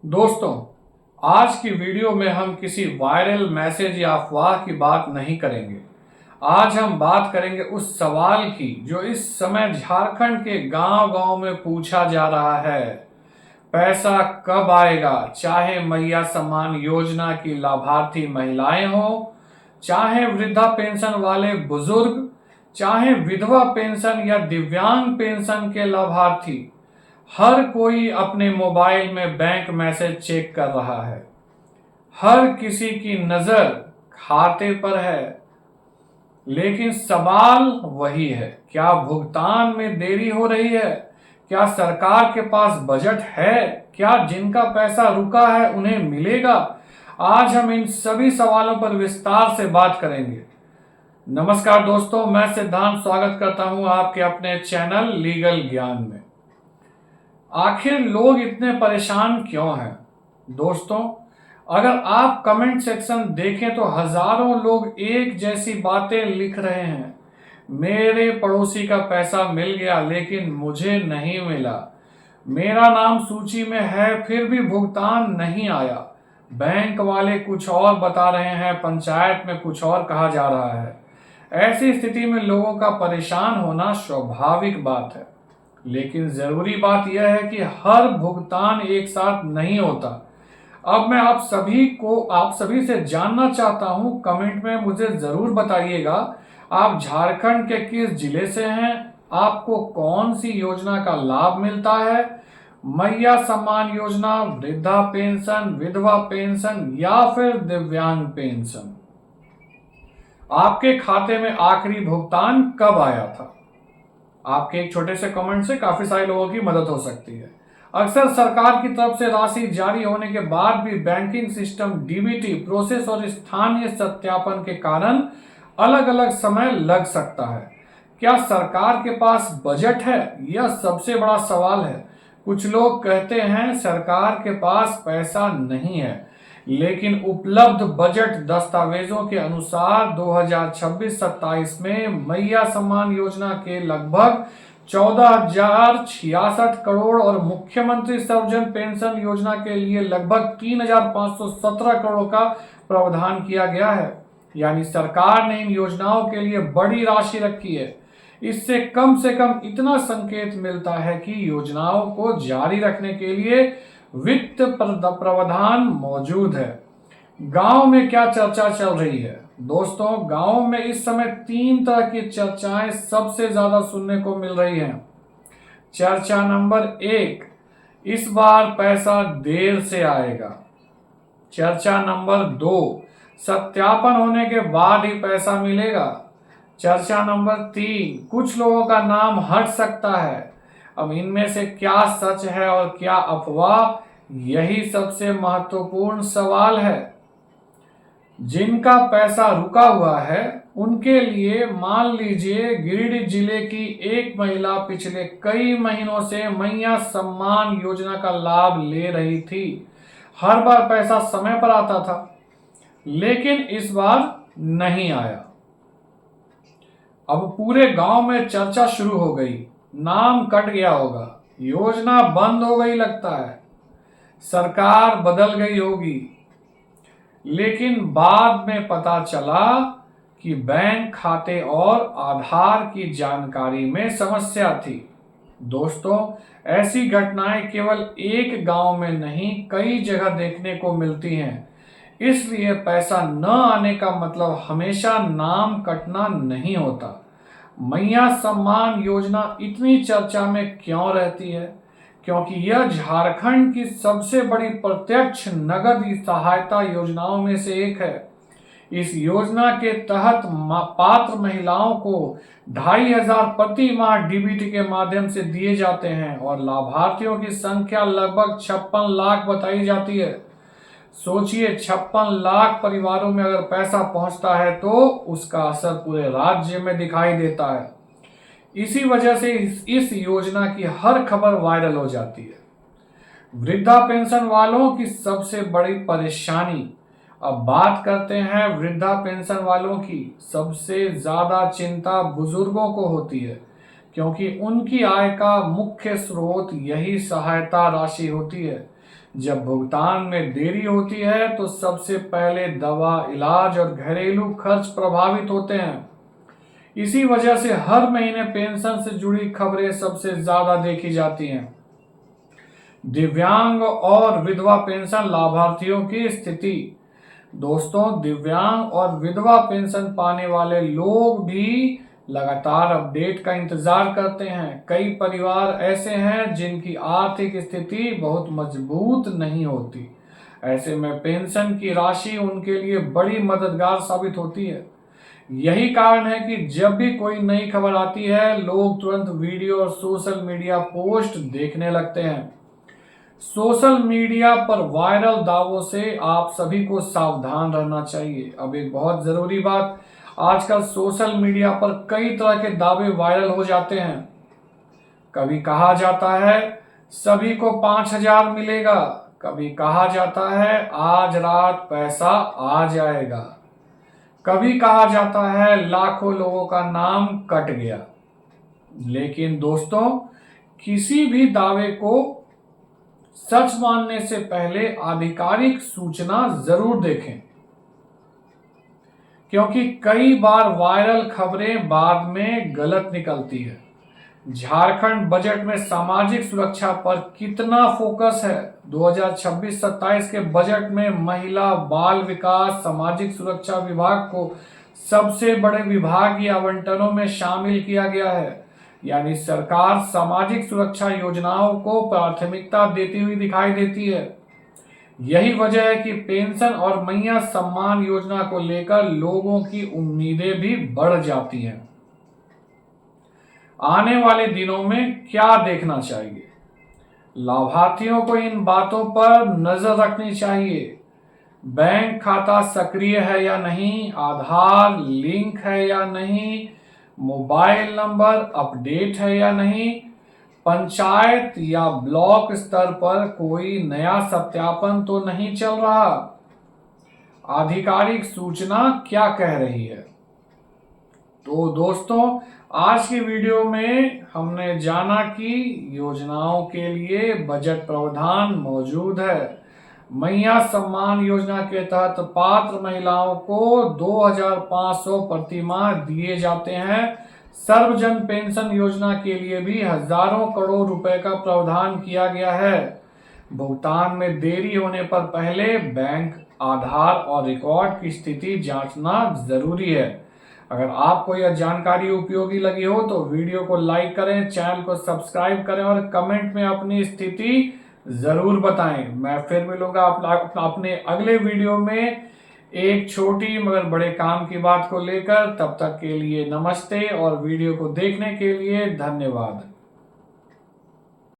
दोस्तों, आज की वीडियो में हम किसी वायरल मैसेज या अफवाह की बात नहीं करेंगे। आज हम बात करेंगे उस सवाल की जो इस समय झारखंड के गांव-गांव में पूछा जा रहा है। पैसा कब आएगा? चाहे मैया सम्मान योजना की लाभार्थी महिलाएं हो, चाहे वृद्धा पेंशन वाले बुजुर्ग, चाहे विधवा पेंशन या दिव्यांग पेंशन के लाभार्थी, हर कोई अपने मोबाइल में बैंक मैसेज चेक कर रहा है। हर किसी की नजर खाते पर है, लेकिन सवाल वही है, क्या भुगतान में देरी हो रही है? क्या सरकार के पास बजट है? क्या जिनका पैसा रुका है उन्हें मिलेगा? आज हम इन सभी सवालों पर विस्तार से बात करेंगे। नमस्कार दोस्तों, मैं सिद्धांत स्वागत करता हूं आपके अपने चैनल लीगल ज्ञान में। आखिर लोग इतने परेशान क्यों हैं? दोस्तों, अगर आप कमेंट सेक्शन देखें तो हजारों लोग एक जैसी बातें लिख रहे हैं। मेरे पड़ोसी का पैसा मिल गया लेकिन मुझे नहीं मिला। मेरा नाम सूची में है फिर भी भुगतान नहीं आया। बैंक वाले कुछ और बता रहे हैं, पंचायत में कुछ और कहा जा रहा है। ऐसी स्थिति में लोगों का परेशान होना स्वाभाविक बात है, लेकिन जरूरी बात यह है कि हर भुगतान एक साथ नहीं होता। अब मैं आप सभी से जानना चाहता हूं, कमेंट में मुझे जरूर बताइएगा, आप झारखंड के किस जिले से हैं? आपको कौन सी योजना का लाभ मिलता है? मैया सम्मान योजना, वृद्धा पेंशन, विधवा पेंशन या फिर दिव्यांग पेंशन? आपके खाते में आखिरी भुगतान कब आया था? आपके एक छोटे से कमेंट से काफी सारे लोगों की मदद हो सकती है। अक्सर सरकार की तरफ से राशि जारी होने के बाद भी बैंकिंग सिस्टम, डीबीटी प्रोसेस और स्थानीय सत्यापन के कारण अलग अलग समय लग सकता है। क्या सरकार के पास बजट है? यह सबसे बड़ा सवाल है। कुछ लोग कहते हैं सरकार के पास पैसा नहीं है, लेकिन उपलब्ध बजट दस्तावेजों के अनुसार 2026-27 में मैया सम्मान योजना के लगभग 14,066 करोड़ और मुख्यमंत्री सर्वजन पेंशन योजना के लिए लगभग 3,517 करोड़ का प्रावधान किया गया है। यानी सरकार ने इन योजनाओं के लिए बड़ी राशि रखी है। इससे कम से कम इतना संकेत मिलता है कि योजनाओं को जारी रखने के लिए वित्त प्रावधान मौजूद है। गांव में क्या चर्चा चल रही है? दोस्तों, गांव में इस समय 3 तरह की चर्चाएं सबसे ज्यादा सुनने को मिल रही हैं। चर्चा नंबर 1, इस बार पैसा देर से आएगा। चर्चा नंबर 2, सत्यापन होने के बाद ही पैसा मिलेगा। चर्चा नंबर 3, कुछ लोगों का नाम हट सकता है। अब इनमें से क्या सच है और क्या अफवाह, यही सबसे महत्वपूर्ण सवाल है। जिनका पैसा रुका हुआ है उनके लिए मान लीजिए गिरिडीह जिले की एक महिला पिछले कई महीनों से मैया सम्मान योजना का लाभ ले रही थी। हर बार पैसा समय पर आता था, लेकिन इस बार नहीं आया। अब पूरे गांव में चर्चा शुरू हो गई, नाम कट गया होगा, योजना बंद हो गई लगता है, सरकार बदल गई होगी। लेकिन बाद में पता चला कि बैंक खाते और आधार की जानकारी में समस्या थी। दोस्तों, ऐसी घटनाएं केवल एक गांव में नहीं, कई जगह देखने को मिलती हैं। इसलिए पैसा न आने का मतलब हमेशा नाम कटना नहीं होता। मैया सम्मान योजना इतनी चर्चा में क्यों रहती है? क्योंकि यह झारखंड की सबसे बड़ी प्रत्यक्ष नगद सहायता योजनाओं में से एक है। इस योजना के तहत पात्र महिलाओं को 2,500 प्रति माह डीबीटी के माध्यम से दिए जाते हैं और लाभार्थियों की संख्या लगभग 56 लाख बताई जाती है। सोचिए, 56 लाख परिवारों में अगर पैसा पहुंचता है तो उसका असर पूरे राज्य में दिखाई देता है। इसी वजह से इस योजना की हर खबर वायरल हो जाती है। वृद्धा पेंशन वालों की सबसे बड़ी परेशानी। अब बात करते हैं वृद्धा पेंशन वालों की। सबसे ज्यादा चिंता बुजुर्गों को होती है, क्योंकि उनकी आय का मुख्य स्रोत यही सहायता राशि होती है। जब भुगतान में देरी होती है तो सबसे पहले दवा, इलाज और घरेलू खर्च प्रभावित होते हैं। इसी वजह से हर महीने पेंशन से जुड़ी खबरें सबसे ज्यादा देखी जाती हैं। दिव्यांग और विधवा पेंशन लाभार्थियों की स्थिति। दोस्तों, दिव्यांग और विधवा पेंशन पाने वाले लोग भी लगातार अपडेट का इंतजार करते हैं। कई परिवार ऐसे हैं जिनकी आर्थिक स्थिति बहुत मजबूत नहीं होती। ऐसे में पेंशन की राशि उनके लिए बड़ी मददगार साबित होती है। यही कारण है कि जब भी कोई नई खबर आती है, लोग तुरंत वीडियो और सोशल मीडिया पोस्ट देखने लगते हैं। सोशल मीडिया पर वायरल दावों से आप सभी को सावधान रहना चाहिए। अब एक बहुत जरूरी बात, आजकल सोशल मीडिया पर कई तरह के दावे वायरल हो जाते हैं। कभी कहा जाता है सभी को 5,000 मिलेगा, कभी कहा जाता है आज रात पैसा आ जाएगा, कभी कहा जाता है लाखों लोगों का नाम कट गया। लेकिन दोस्तों, किसी भी दावे को सच मानने से पहले आधिकारिक सूचना जरूर देखें, क्योंकि कई बार वायरल खबरें बाद में गलत निकलती है। झारखंड बजट में सामाजिक सुरक्षा पर कितना फोकस है? 2026-27 के बजट में महिला, बाल विकास, सामाजिक सुरक्षा विभाग को सबसे बड़े विभागीय आवंटनों में शामिल किया गया है। यानी सरकार सामाजिक सुरक्षा योजनाओं को प्राथमिकता देती हुई दिखाई देती है। यही वजह है कि पेंशन और मैया सम्मान योजना को लेकर लोगों की उम्मीदें भी बढ़ जाती हैं। आने वाले दिनों में क्या देखना चाहिए? लाभार्थियों को इन बातों पर नजर रखनी चाहिए। बैंक खाता सक्रिय है या नहीं, आधार लिंक है या नहीं, मोबाइल नंबर अपडेट है या नहीं, पंचायत या ब्लॉक स्तर पर कोई नया सत्यापन तो नहीं चल रहा, आधिकारिक सूचना क्या कह रही है। तो दोस्तों, आज की वीडियो में हमने जाना कि योजनाओं के लिए बजट प्रावधान मौजूद है। मैया सम्मान योजना के तहत पात्र महिलाओं को 2,500 प्रति माह दिए जाते हैं। सर्वजन पेंशन योजना के लिए भी हजारों करोड़ रुपए का प्रावधान किया गया है। भुगतान में देरी होने पर पहले बैंक, आधार और रिकॉर्ड की स्थिति जांचना जरूरी है। अगर आपको यह जानकारी उपयोगी लगी हो तो वीडियो को लाइक करें, चैनल को सब्सक्राइब करें और कमेंट में अपनी स्थिति जरूर बताएं। मैं फिर मिलूंगा अपने अगले वीडियो में एक छोटी मगर बड़े काम की बात को लेकर। तब तक के लिए नमस्ते और वीडियो को देखने के लिए धन्यवाद।